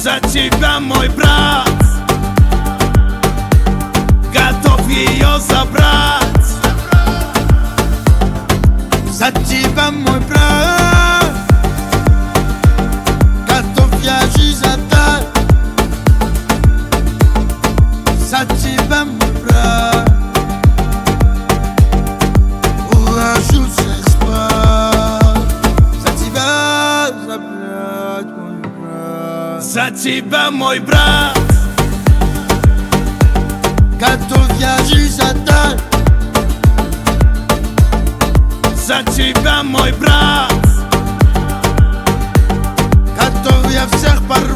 За тебя, мой брат, готов ее забрать. За тебя, мой брат, готов я жизнь отдать. За тебя, мой брат, уложу всех спать. За тебя забрать, мой брат. За тебя, мой брат, готов я жизнь отдать. за тебя, мой брат, готов я всех порвать.